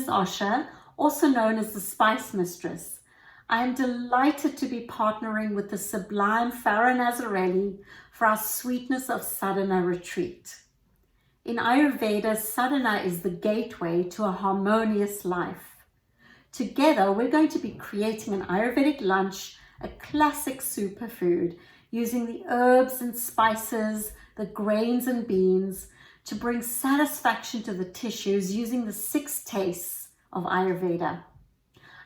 Osher, also known as the Spice Mistress. I am delighted to be partnering with the sublime Farah Nazarali for our Sweetness of Sadhana retreat. In Ayurveda, sadhana is the gateway to a harmonious life. Together, we're going to be creating an Ayurvedic lunch, a classic superfood, using the herbs and spices, the grains and beans, to bring satisfaction to the tissues using the 6 tastes of Ayurveda.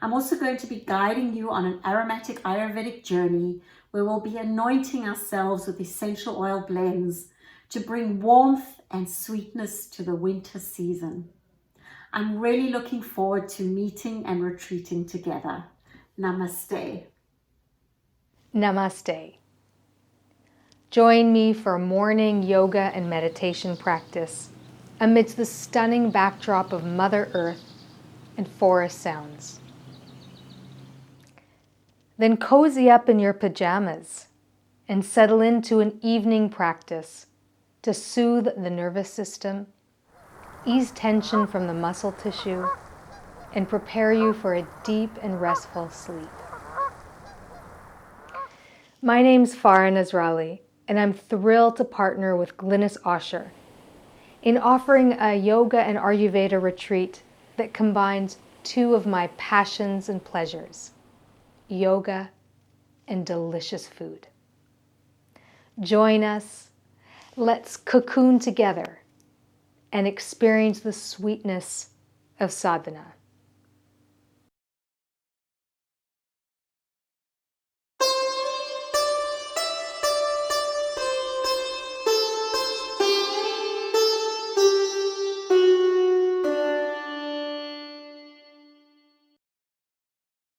I'm also going to be guiding you on an aromatic Ayurvedic journey where we'll be anointing ourselves with essential oil blends to bring warmth and sweetness to the winter season. I'm really looking forward to meeting and retreating together. Namaste. Namaste. Join me for a morning yoga and meditation practice amidst the stunning backdrop of Mother Earth and forest sounds. Then cozy up in your pajamas and settle into an evening practice to soothe the nervous system, ease tension from the muscle tissue, and prepare you for a deep and restful sleep. My name's Farah Nazarali, and I'm thrilled to partner with Glynnis Osher in offering a yoga and Ayurveda retreat that combines 2 of my passions and pleasures, yoga and delicious food. Join us, let's cocoon together and experience the sweetness of sadhana.